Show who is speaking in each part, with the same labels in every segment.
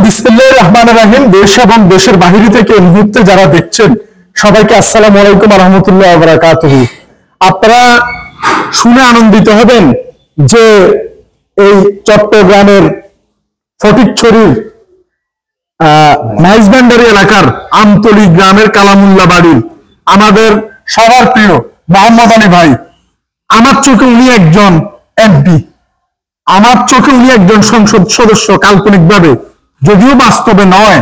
Speaker 1: বিসমিল্লাহির রহমানির রহিম। দেশ এবং দেশের বাহিরে থেকে এই মুহূর্তে যারা দেখছেন সবাইকে আসসালামু আলাইকুম ওয়া রাহমাতুল্লাহি ওয়া বারাকাতুহু। আপনারা শুনে আনন্দিত হবেন যে এই চট্টগ্রামের ফটিকছড়ির মাইজভান্ডারি এলাকার আমতলী গ্রামের কালামুল্লাহ বাড়ির আমাদের সবার প্রিয় মোহাম্মদ আলী ভাই, আমার চোখে উনি একজন এমপি, আমার চোখে উনি একজন সংসদ সদস্য কাল্পনিকভাবে, যদিও বাস্তবে নয়।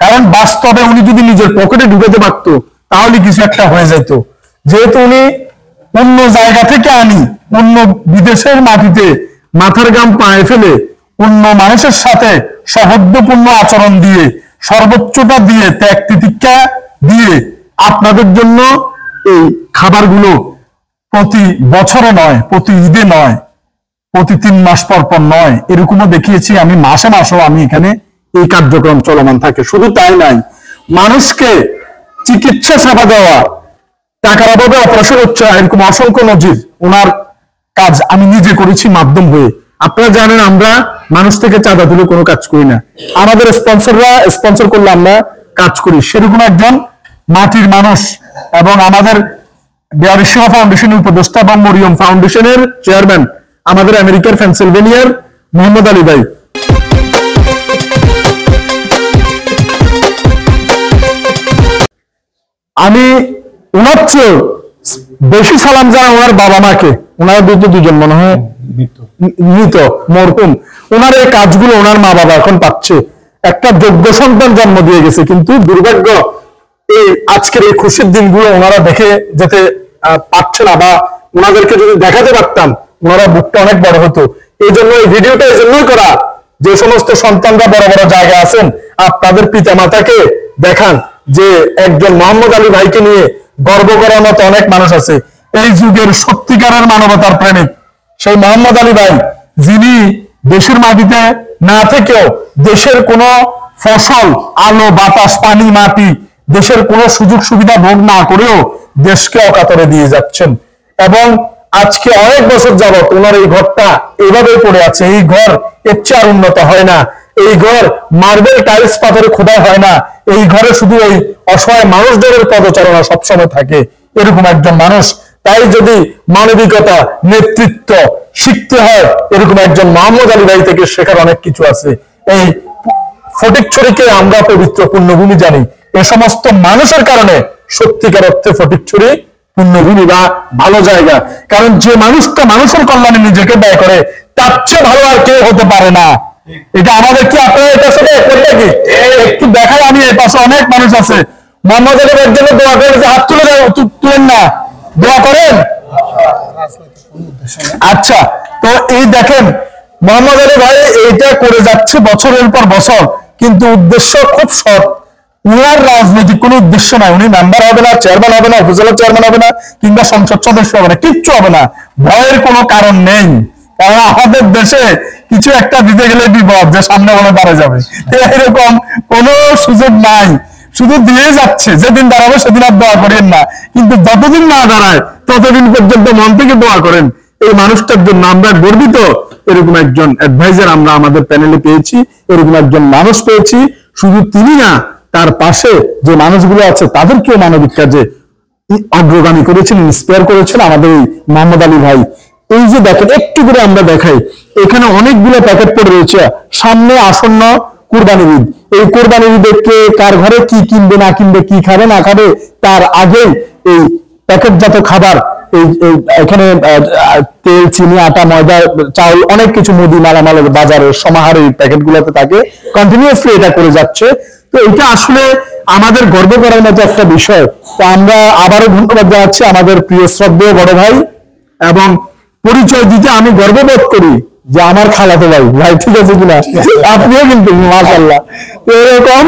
Speaker 1: কারণ বাস্তবে উনি যদি নিজের পকেটে ঢুকাতে পারত তাহলে কিছু একটা হয়ে যেত। যেহেতু উনি অন্য জায়গা থেকে আনি, অন্য বিদেশের মাটিতে মাথার গাম পায়ে ফেলে অন্য মানুষের সাথে সৌহার্দ্যপূর্ণ আচরণ দিয়ে, সর্বোচ্চটা দিয়ে, ত্যাগ তিতিক্ষা দিয়ে আপনাদের জন্য এই খাবারগুলো প্রতি বছরে নয়, প্রতি ঈদে নয়, প্রতি 3 মাস পর পর নয়, এরকমও দেখিয়েছি আমি। মাসে মাসেও আমি এখানে এই কার্যক্রম চলমান থাকে। শুধু তাই নাই, মানুষকে চিকিৎসা সেবা দেওয়া, টাকার অভাবে অপারেশন হচ্ছে, এরকম অসংখ্য নজির ওনার কাজ আমি নিজে করেছি মাধ্যম হয়ে। আপনারা জানেন আমরা মানুষ থেকে চাঁদা তুলে কোনো কাজ করি না, আমাদের স্পন্সররা স্পন্সর করলে আমরা কাজ করি। সেরকম একজন মাটির মানুষ এবং আমাদের বিহারিসীমা ফাউন্ডেশনের উপদেষ্টা এবং মরিয়ম ফাউন্ডেশনের চেয়ারম্যান আমাদের আমেরিকার পেনসিলভেনিয়ার মোহাম্মদ আলী ভাই। আমি ওনার চেয়ে বেশি সালাম জানাই ওনার বাবা মাকে। ওনার দুজন মনে হয় মৃত, মরহুম। ওনার এই কাজগুলো ওনার মা বাবা এখন পাচ্ছে। একটা যোগ্য সন্তান জন্ম দিয়ে গেছে, কিন্তু দুর্ভাগ্য এই আজকের এই খুশির দিনগুলো ওনারা দেখে যেতে পারছে না, বা ওনাদেরকে যদি দেখাতে পারতাম ওনারা বুকটা অনেক বড় হতো। এই জন্য এই ভিডিওটা এই জন্যই করা, যে সমস্ত সন্তানরা বড় বড় জায়গায় আছেন আপনাদের পিতা মাতাকে দেখান যে একজন মোহাম্মদ আলী ভাইকে নিয়ে গর্ব করার মতো অনেক মানুষ আছে। এই যুগের সত্যিকারের মানবতার প্রেমিক সেই মোহাম্মদ আলী ভাই, যিনি দেশের মাটিতে না থেকেও দেশের কোনো ফসল, আলো, বাতাস, পানি, মাটি, দেশের কোনো সুযোগ সুবিধা ভোগ না করেও দেশকে অকাতরে দিয়ে যাচ্ছেন। এবং আজকে অনেক বছর যাবত ওনার এই ঘরটা এইভাবে পড়ে আছে। এই ঘর এর চেয়ে আর উন্নত হয় না, এই ঘর মার্বেল টাইলস পাথরে খোদাই হয় না, এই ঘরে শুধু এই অসহায় মানুষদের পদচারণা সবসময় থাকে। এরকম একজন মানুষ। তাই যদি মানবিকতা, নেতৃত্ব শিখতে হয়, এরকম একজন মোহাম্মদ আলী ভাই থেকে শেখার অনেক কিছু আছে। এই ফটিকছড়িকে আমরা পবিত্র পুণ্যভূমি জানি। এ সমস্ত মানুষের কারণে সত্যিকার অর্থে ফটিকছড়ি পুণ্যভূমি বা ভালো জায়গা। কারণ যে মানুষটা মানুষের কল্যাণে নিজেকে ব্যয় করে তার চেয়ে ভালো আর কেউ হতে পারে না। এটা আমাদের কি আপনারা এটার সাথে কি একটু দেখায়? আমি এর পাশে অনেক মানুষ আছে মোহাম্মদ আলী ভাইয়ের জন্য দোয়া করেন, হাত তুলেন না, দোয়া করেন। আচ্ছা, তো এই দেখেন মোহাম্মদ আলী ভাই এইটা করে যাচ্ছে বছরের পর বছর, কিন্তু উদ্দেশ্য খুব সৎ। উনার রাজনৈতিক কোনো উদ্দেশ্য নাই। উনি মেম্বার হবে না, চেয়ারম্যান হবে না, উপজেলা চেয়ারম্যান হবে না, কিংবা সংসদ সদস্য হবে না, কিচ্ছু হবে না। ভয়ের কোনো কারণ নেই। কারণ আমাদের দেশে কিছু একটা দিতে গেলে বিপদ, যে সামনে বলে দাঁড়া যাবে, এরকম কোনো সুযোগ নাই। শুধু দিয়ে যাচ্ছে, যেদিন দাঁড়াবে সেদিন আর দোয়া করেন না, কিন্তু যতদিন না দাঁড়ায় ততদিন পর্যন্ত মন থেকে দোয়া করেন। এই মানুষটার জন্য আমরা গর্বিত। এরকম একজন অ্যাডভাইজার আমরা আমাদের প্যানেলে পেয়েছি, এরকম একজন মানুষ পেয়েছি। শুধু তিনি না, তার পাশে যে মানুষগুলো আছে তাদেরকেও মানবিক কাজে অগ্রগামী করেছেন, ইন্সপায়ার করেছেন আমাদের এই মোহাম্মদ আলী ভাই। এই যে দেখেন, একটু করে আমরা দেখাই, এখানে অনেকগুলো প্যাকেট পড়ে রয়েছে। সামনে আসন্ন কুরবানি ঈদ। এই কুরবানি ঈদে কে কার ঘরে কি কিনবে না কিনবে, কি খাবে না খাবে, তার আগে এই প্যাকেটজাত খাবার, এখানে তেল, চিনি, আটা, ময়দা, চাউল, অনেক কিছু মুদি মালামালের বাজারের সমাহার এই প্যাকেট গুলোতে থাকে। কন্টিনিউয়াসলি এটা করে যাচ্ছে। তো এটা আসলে আমাদের গর্ব করার মতো একটা বিষয়। তো আমরা আবারও ধন্যবাদ জানাচ্ছি আমাদের প্রিয় শ্রদ্ধেয় বড় ভাই, এবং পরিচয় দিতে আমি গর্ববোধ করি যে আমার খালাতো ভাই। ভাই ঠিক আছে কিনা? আপনিও কিন্তু মাশাআল্লাহ। তো এরকম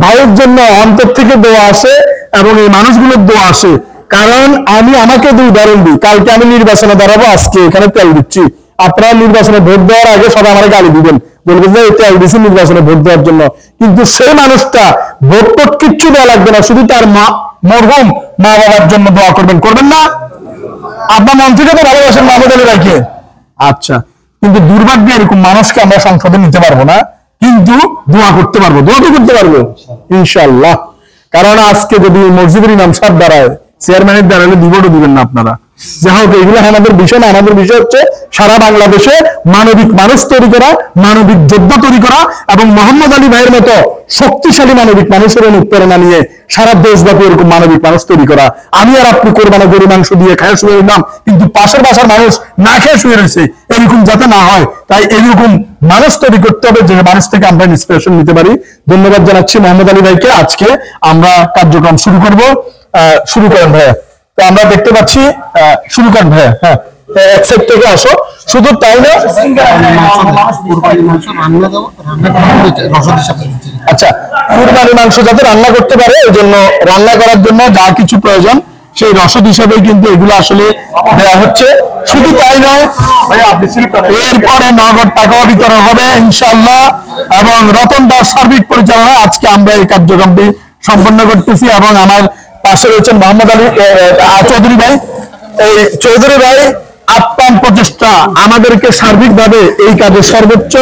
Speaker 1: ভাইয়ের জন্য অন্তর থেকে দোয়া আসে এবং এই মানুষগুলোর দোয়া আসে। কারণ আমি আমাকে দুই উদাহরণ দিই, কালকে আমি নির্বাচনে দাঁড়াবো, আজকে এখানে তেল দিচ্ছি। আপনারা নির্বাচনে ভোট দেওয়ার আগে সবাই আমার গালি দিবেন, বলবেন যে তেল দিচ্ছি নির্বাচনে ভোট দেওয়ার জন্য। কিন্তু সেই মানুষটা ভোট টোট কিচ্ছু দেওয়া লাগবে না, শুধু তার মরহুম মা বাবার জন্য দোয়া করবেন, করবেন না? আপনার মন থেকে তো ভালোবাসেন মোহাম্মদ আলী ভাইকে। আচ্ছা, কিন্তু দুর্ভাগ্য এরকম মানুষকে আমরা সংসদে নিতে পারবো না। কি কিন্তু দোয়া করতে পারবো, দোয়া তো করতে পারবো ইনশাআল্লাহ। কারণ আজকে যদি মসজিদের ইমাম সাহেব দাঁড়ায়, চেয়ারম্যানের দাঁড়ালে দিবটও দিবেন না আপনারা। যাই হোক, এগুলো আমাদের বিষয় না। আমাদের বিষয় হচ্ছে সারা বাংলাদেশে মানবিক মানুষ তৈরি করা, মানবিক যোদ্ধা তৈরি করা এবং মোহাম্মদ আলী ভাইয়ের মতো শক্তিশালী মানবিক মানুষের অনুপ্রেরণা নিয়ে সারা দেশব্যাপী এরকম মানবিক মানুষ তৈরি করা। আমি আর আপনি কোরবানি গরু মাংস দিয়ে খেয়ে শুয়ে নিলাম, কিন্তু পাশের বাসার মানুষ না খেয়ে শুয়ে রয়েছে, এরকম যাতে না হয়, তাই এরকম মানুষ তৈরি করতে হবে যে মানুষ থেকে আমরা ইন্সপিরেশন নিতে পারি। ধন্যবাদ জানাচ্ছি মোহাম্মদ আলী ভাইকে। আজকে আমরা কার্যক্রম শুরু করব। শুরু করেন ভাইয়া। তো আমরা দেখতে পাচ্ছি, শুরু করেন ভাইয়া। হ্যাঁ, এক সাইড থেকে আসো। শুধু তাই না, আচ্ছা, কুরবানির মাংস যাতে রান্না করতে পারে, এই জন্য রান্না করার জন্য যা কিছু প্রয়োজন সেই রসদ হিসাবে কিন্তু এগুলো আসলে দেওয়া হচ্ছে। শুধু তাই নয়, এরপরে নগদ টাকাও বিতরণ হবে ইনশাআল্লাহ, এবং রতন দাস সার্বিক পরিচালনায় আজকে আমরা এই কার্যক্রমটি সম্পন্ন করতেছি। এবং আমার পাশে রয়েছেন মোহাম্মদ আলী চৌধুরী ভাই। এই চৌধুরী ভাই আপ্রাণ প্রচেষ্টা আমাদেরকে সার্বিকভাবে এই কাজে সর্বোচ্চ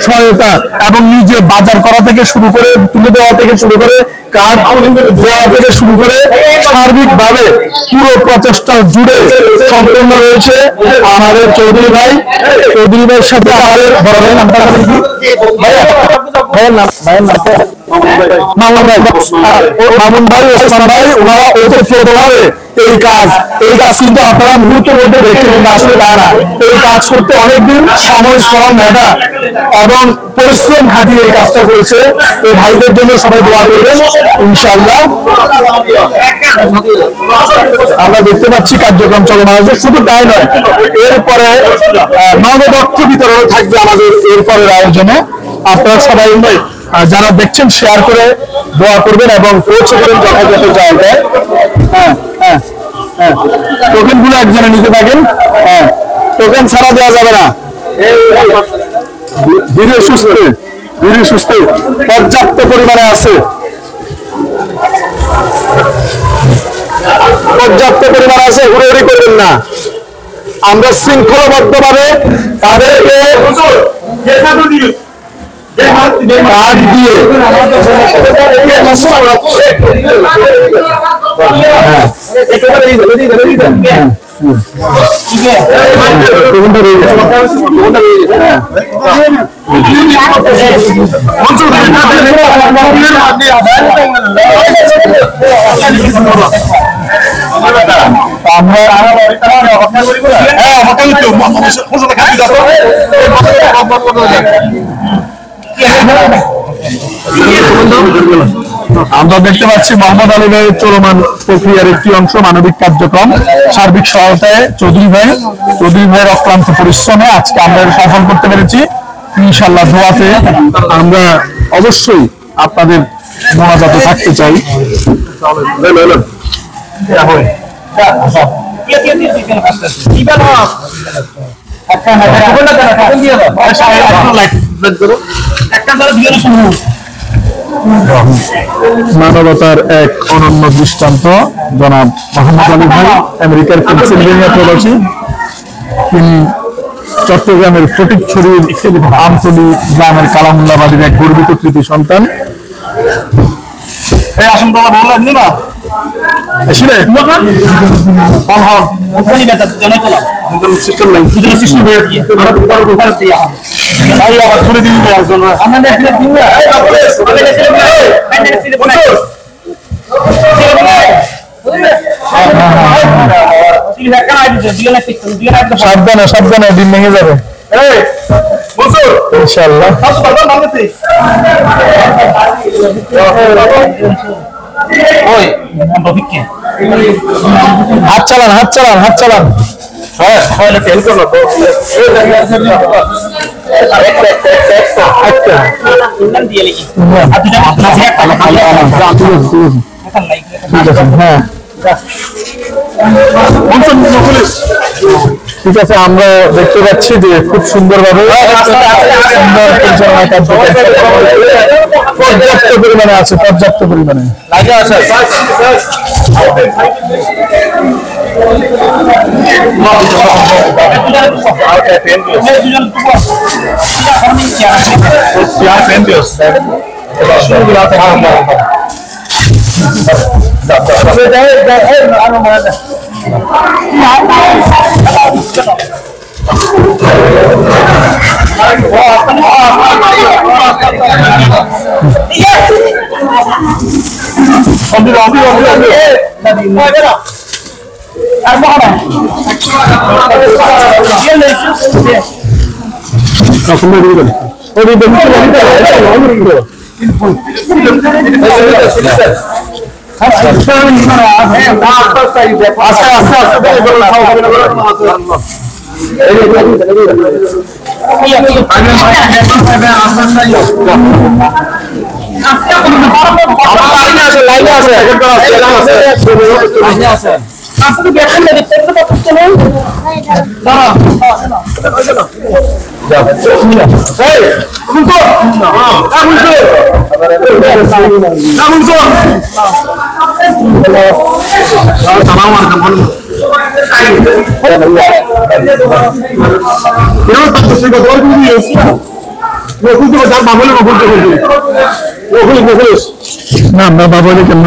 Speaker 1: সহায়তা এবং নিজে বাজার করা থেকে শুরু করে, তুলে দেওয়া থেকে শুরু করে, কাজ দেওয়া থেকে শুরু করে সার্বিকভাবে পুরো প্রচেষ্টা জুড়ে সম্পূর্ণ রয়েছে আমাদের চৌধুরী ভাই। চৌধুরী ভাইয়ের সাথে আমাদের বড় ভাইয়ের নামটা মামুন ভাই, ওসমান ভাই, ওনারা ওতপ্রোতভাবে এই কাজ কিন্তু আপনারা মুহূর্তের মধ্যে দেখেন আসলে তারা এই কাজ করতে অনেকদিন সময়, শ্রম, মেধা এবং পরিশ্রম খাটিয়ে এই কাজটা করেছে। এই ভাইদের জন্য সবাই দোয়া করবেন ইনশাআল্লাহ। আমরা দেখতে পাচ্ছি কার্যক্রম চলমান আছে। শুধু তাই নয়, এরপরে নগদ অর্থ বিতরণ থাকবে আমাদের এরপরের আয়োজনে। আপনারা সবাই যারা দেখছেন শেয়ার করে দোয়া করবেন এবং পৌঁছে করেন যথাযথ জায়গায়। হ্যাঁ হ্যাঁ হ্যাঁ, টোকেন গুলো একজনে নিতে থাকেন। হ্যাঁ, টোকেন ছাড়া দেওয়া যাবে না। ধীরে সুস্থে পর্যাপ্ত পরিমাণে আছে, হুড়োহুড়ি করবেন না। আমরা শৃঙ্খলাবদ্ধ ভাবে তাদেরকে কার্ড দিয়ে আমরা দেখতে পাচ্ছি মোহাম্মদ আলী ভাইয়ের চলমান প্রক্রিয়ার একটি অংশ মানবিক কার্যক্রম সার্বিক সহায়তায় চৌধুরী ভাইয়ের অক্লান্ত পরিশ্রমে আজকে আমরা সফল করতে পেরেছি ইনশাআল্লাহ। দোয়াতে আমরা অবশ্যই আপনাদের মোনাজাতে থাকতে চাই। মানবতার এক অনন্য দৃষ্টান্ত জনাব মোহাম্মদ আলী ভাই, আমেরিকার পেনসিলভেনিয়া প্রবাসী। তিনি চট্টগ্রামের ফটিকছড়ির আমতলী গ্রামের কালামুল্লাবাড়ির এক গর্বিত কৃতি সন্তান। সাবধানে ডিম ভেঙে যাবে ইনশাআল্লাহ। হাত চালান। হ্যাঁ ঠিক আছে, আমরা দেখতে পাচ্ছি যে খুব সুন্দরভাবে সুন্দর পরিচালনা পর্যাপ্ত পরিমাণে আছে, পর্যাপ্ত পরিমাণে না আমরা বাবা কেমন